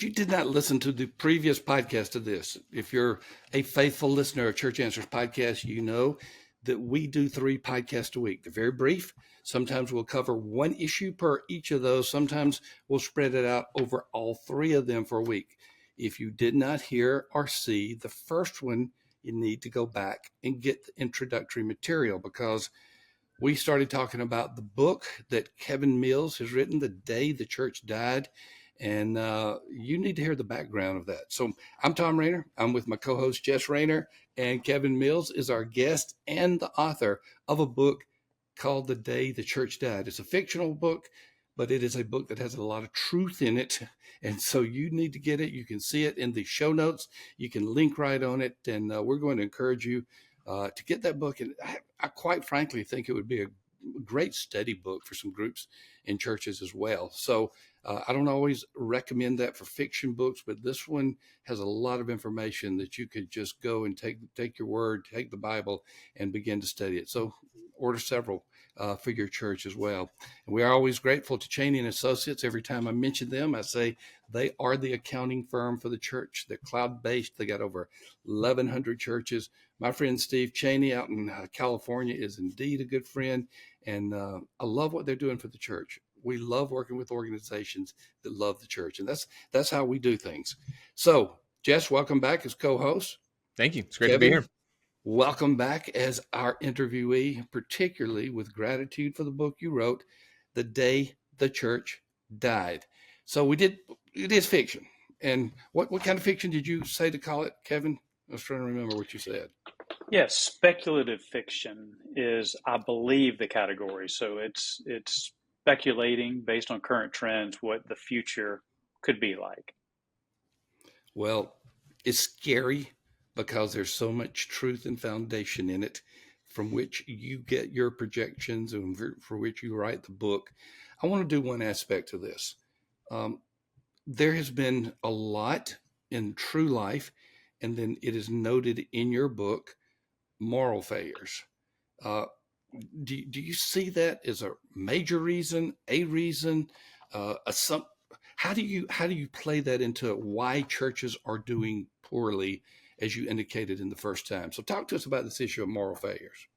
if you did not listen to the previous podcast of this, if you're a faithful listener of Church Answers podcast, you know that we do 3 podcasts a week. They're very brief. Sometimes we'll cover one issue per each of those. Sometimes we'll spread it out over all 3 of them for a week. If you did not hear or see the first one, you need to go back and get the introductory material, because we started talking about the book that Kevin Mills has written, The Day the Church Died. And you need to hear the background of that. So I'm Thom Rainer. I'm with my co-host Jess Rainer, and Kevin Mills is our guest and the author of a book called The Day the Church Died. It's a fictional book, but it is a book that has a lot of truth in it. And so you need to get it. You can see it in the show notes. You can link right on it. And we're going to encourage you to get that book. And I quite frankly think it would be a great study book for some groups in churches as well. So I don't always recommend that for fiction books, but this one has a lot of information that you could just go and take your word, take the Bible, and begin to study it. So order several for your church as well. And we are always grateful to Cheney and Associates. Every time I mention them, I say they are the accounting firm for the church. They're cloud-based. They got over 1,100 churches. My friend Steve Cheney out in California is indeed a good friend, and I love what they're doing for the church. We love working with organizations that love the church, and that's how we do things. So, Jess, welcome back as co-host. Thank you. It's great to be here. Welcome back as our interviewee, particularly with gratitude for the book you wrote, The Day the Church Died. So it is fiction. And what kind of fiction did you say to call it, Kevin? I was trying to remember what you said. Yes, speculative fiction is, I believe, the category. So it's speculating based on current trends what the future could be like. Well, it's scary because there's so much truth and foundation in it from which you get your projections and for which you write the book. I want to do one aspect of this. There has been a lot in true life, and then it is noted in your book, moral failures. Do you see that as a major reason, how do you play that into why churches are doing poorly, as you indicated in the first time? So talk to us about this issue of moral failures.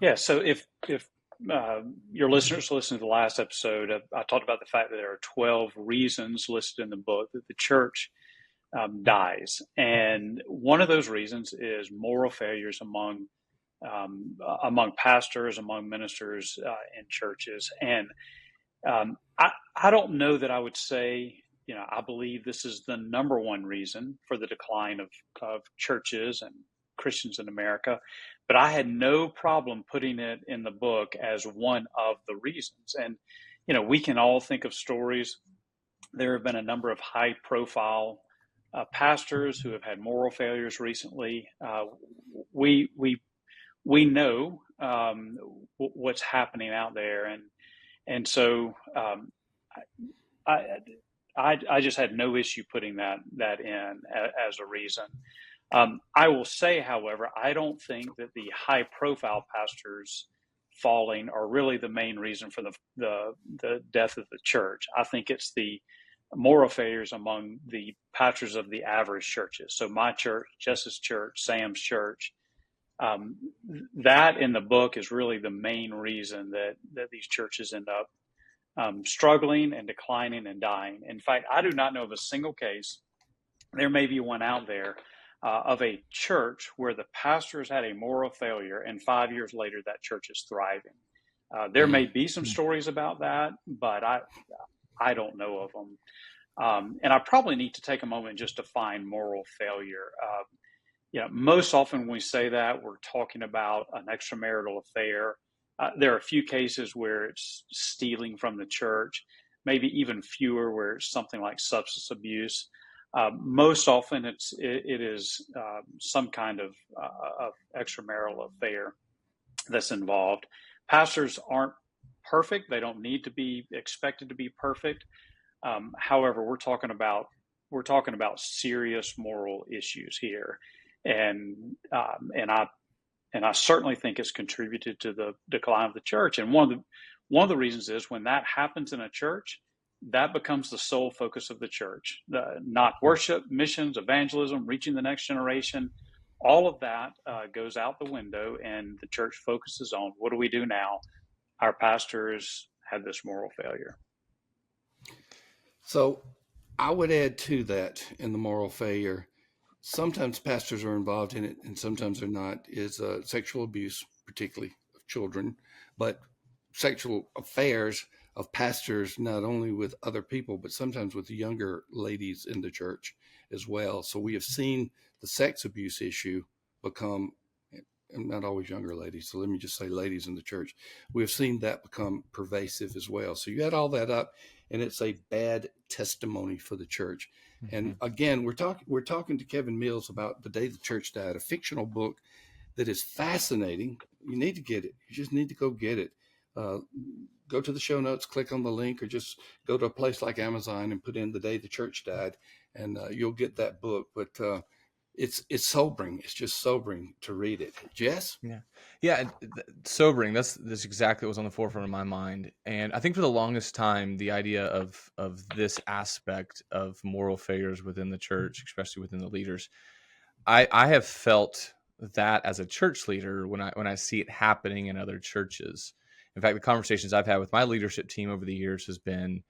Yeah. So if your listeners listen to the last episode, I talked about the fact that there are 12 reasons listed in the book that the church dies. And one of those reasons is moral failures among pastors, among ministers in churches. And I don't know that I would say, I believe this is the number one reason for the decline of churches and Christians in America, but I had no problem putting it in the book as one of the reasons. And, we can all think of stories. There have been a number of high profile pastors who have had moral failures recently. We know what's happening out there, and so I just had no issue putting that in as a reason. I will say, however, I don't think that the high profile pastors falling are really the main reason for the death of the church. I think it's the moral failures among the pastors of the average churches. So my church, Jess's church, Sam's church, that in the book is really the main reason that these churches end up struggling and declining and dying. In fact, I do not know of a single case, there may be one out there, of a church where the pastors had a moral failure and 5 years later that church is thriving. There may be some stories about that, but I don't know of them. And I probably need to take a moment just to define moral failure. Most often when we say that, we're talking about an extramarital affair. There are a few cases where it's stealing from the church, maybe even fewer where it's something like substance abuse. Most often it is some kind of extramarital affair that's involved. Pastors aren't perfect. They don't need to be expected to be perfect. However, we're talking about serious moral issues here, and I certainly think it's contributed to the decline of the church. And one of the reasons is when that happens in a church, that becomes the sole focus of the church. Not worship, missions, evangelism, reaching the next generation. All of that goes out the window, and the church focuses on, what do we do now? Our pastors had this moral failure. So I would add to that in the moral failure. Sometimes pastors are involved in it and sometimes they're not, is sexual abuse, particularly of children, but sexual affairs of pastors, not only with other people, but sometimes with the younger ladies in the church as well. So we have seen the sex abuse issue become, and not always younger ladies, so let me just say ladies in the church, we have seen that become pervasive as well. So you add all that up, and it's a bad testimony for the church. Mm-hmm. And again, we're talking to Kevin Mills about The Day the Church Died, a fictional book that is fascinating. You need to get it. You just need to go get it. Go to the show notes, click on the link, or just go to a place like Amazon and put in The Day the Church Died, and you'll get that book. But it's sobering. It's just sobering to read it. Jess? Yeah. Sobering. That's exactly what was on the forefront of my mind. And I think for the longest time, the idea of this aspect of moral failures within the church, especially within the leaders, I have felt that as a church leader when I see it happening in other churches. In fact, the conversations I've had with my leadership team over the years has been,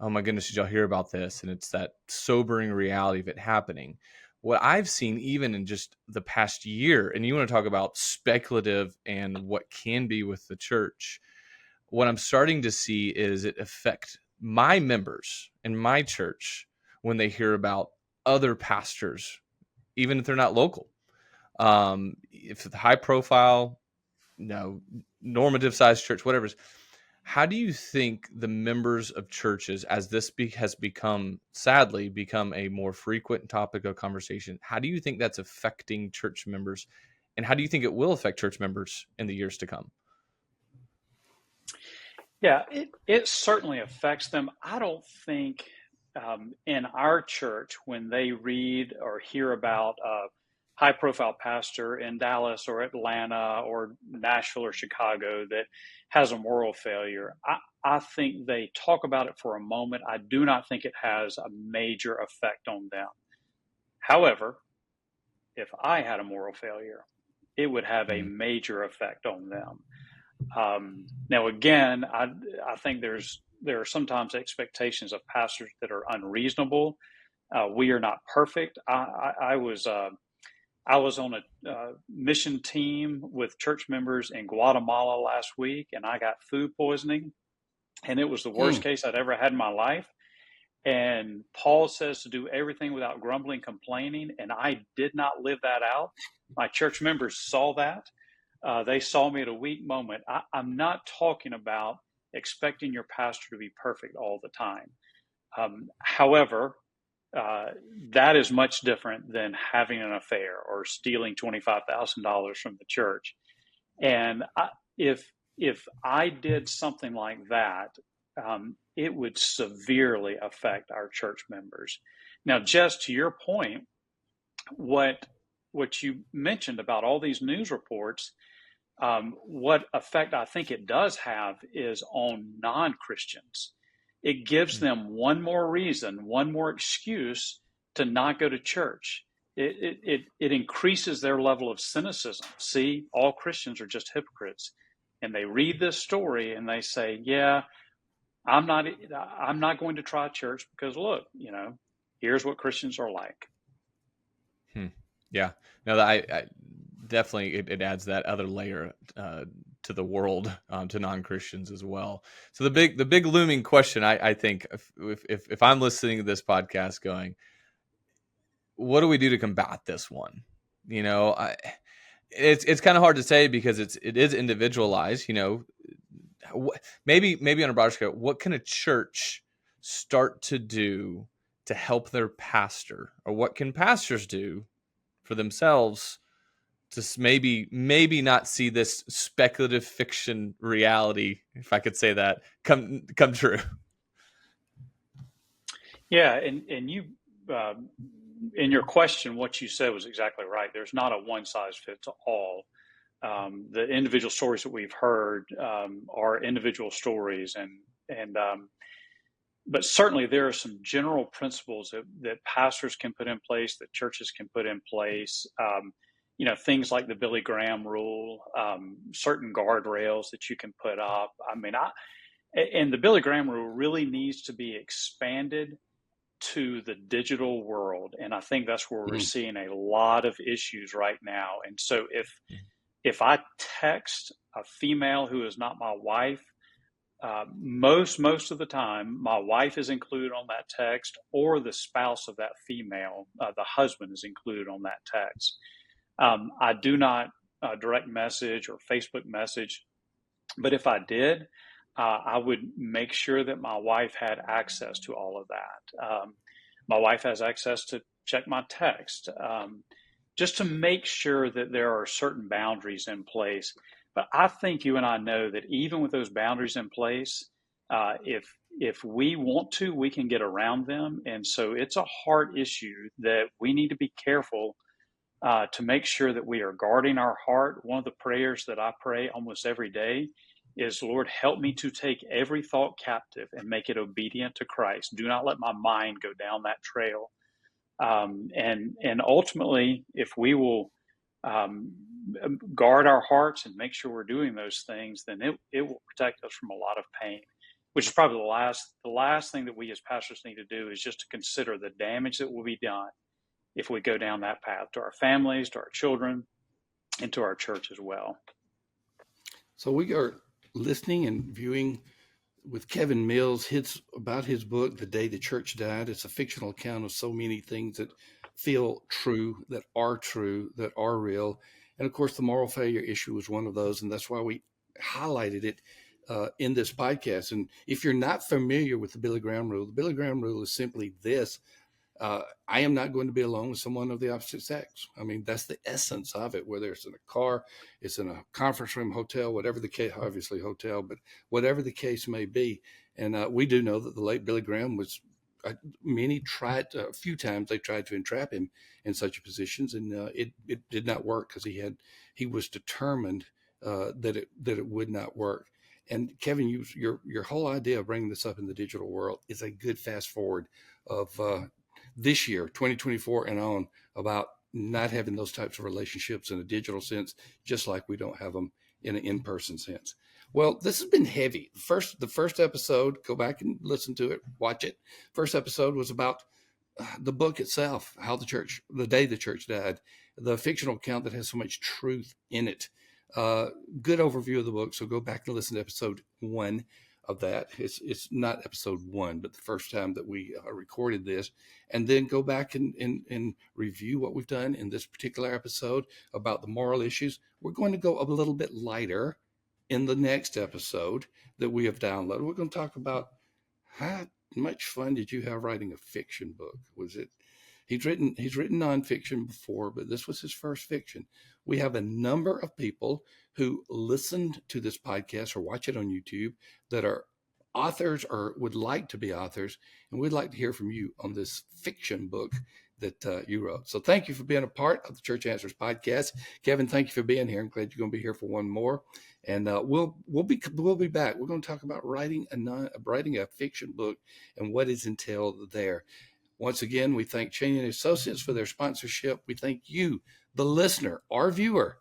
oh my goodness, did y'all hear about this? And it's that sobering reality of it happening. What I've seen even in just the past year, and you want to talk about speculative and what can be with the church, what I'm starting to see is it affect my members in my church when they hear about other pastors, even if they're not local. If it's high profile, normative sized church, whatever. How do you think the members of churches, as this has sadly become a more frequent topic of conversation, how do you think that's affecting church members, and how do you think it will affect church members in the years to come? Yeah, it certainly affects them. I don't think in our church, when they read or hear about a high-profile pastor in Dallas or Atlanta or Nashville or Chicago that has a moral failure, I think they talk about it for a moment. I do not think it has a major effect on them. However, if I had a moral failure, it would have a major effect on them. Now, again, I think there are sometimes expectations of pastors that are unreasonable. We are not perfect. I was on a mission team with church members in Guatemala last week, and I got food poisoning, and it was the worst case I'd ever had in my life. And Paul says to do everything without grumbling, complaining, and I did not live that out. My church members saw that. They saw me at a weak moment. I'm not talking about expecting your pastor to be perfect all the time. However, that is much different than having an affair or stealing $25,000 from the church. And if I did something like that, it would severely affect our church members. Now, Jess, to your point, what you mentioned about all these news reports, what effect I think it does have is on non-Christians. It gives them one more reason, one more excuse to not go to church. It increases their level of cynicism. See, all Christians are just hypocrites. And they read this story and they say, yeah, I'm not going to try church because look, here's what Christians are like. Yeah, no, I definitely it adds that other layer to the world, to non-Christians as well. So the big looming question, I think, if I'm listening to this podcast, going, what do we do to combat this one? It's kind of hard to say because it is individualized. Maybe on a broader scale, what can a church start to do to help their pastor, or what can pastors do for themselves to maybe not see this speculative fiction reality, if I could say that, come true? Yeah, and you in your question, what you said was exactly right. There's not a one size fits all. The individual stories that we've heard are individual stories, and but certainly there are some general principles that pastors can put in place, that churches can put in place. Things like the Billy Graham rule, certain guardrails that you can put up. And the Billy Graham rule really needs to be expanded to the digital world. And I think that's where we're seeing a lot of issues right now. And so if I text a female who is not my wife, most of the time, my wife is included on that text, or the spouse of that female, the husband, is included on that text. I do not direct message or Facebook message, but if I did, I would make sure that my wife had access to all of that. My wife has access to check my text, just to make sure that there are certain boundaries in place. But I think you and I know that even with those boundaries in place, if we want to, we can get around them. And so it's a heart issue that we need to be careful to make sure that we are guarding our heart. One of the prayers that I pray almost every day is, Lord, help me to take every thought captive and make it obedient to Christ. Do not let my mind go down that trail. And ultimately, if we will guard our hearts and make sure we're doing those things, then it will protect us from a lot of pain, which is probably the last thing that we as pastors need to do, is just to consider the damage that will be done if we go down that path to our families, to our children, and to our church as well. So we are listening and viewing with Kevin Mills about his book, The Day the Church Died. It's a fictional account of so many things that feel true, that are real. And of course, the moral failure issue is one of those. And that's why we highlighted it in this podcast. And if you're not familiar with the Billy Graham rule, the Billy Graham rule is simply this: I am not going to be alone with someone of the opposite sex. I mean, that's the essence of it, whether it's in a car, it's in a conference room, hotel, whatever the case, obviously hotel, but whatever the case may be. And we do know that the late Billy Graham was, a few times they tried to entrap him in such positions, and it did not work, because he was determined that it would not work. And Kevin, your whole idea of bringing this up in the digital world is a good fast forward of this year, 2024 and on, about not having those types of relationships in a digital sense, just like we don't have them in an in-person sense. Well, this has been heavy. The first episode, go back and listen to it, watch it. First episode was about the book itself, the day the church died, the fictional account that has so much truth in it. Good overview of the book. So go back and listen to episode 1 of that. It's not episode 1, but the first time that we recorded this, and then go back and review what we've done in this particular episode about the moral issues. We're going to go a little bit lighter in the next episode that we have downloaded. We're going to talk about how much fun did you have writing a fiction book? He's written nonfiction before, but this was his first fiction. We have a number of people who listened to this podcast or watch it on YouTube that are authors or would like to be authors, and we'd like to hear from you on this fiction book that you wrote. So thank you for being a part of the Church Answers podcast. Kevin, thank you for being here. I'm glad you're going to be here for one more, and we'll be back. We're going to talk about writing a fiction book and what is entailed there. Once again, we thank Cheney & Associates for their sponsorship. We thank you, the listener, our viewer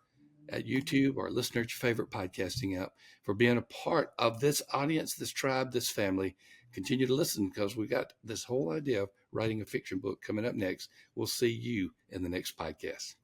at YouTube, or listener at your favorite podcasting app, for being a part of this audience, this tribe, this family. Continue to listen, because we got this whole idea of writing a fiction book coming up next. We'll see you in the next podcast.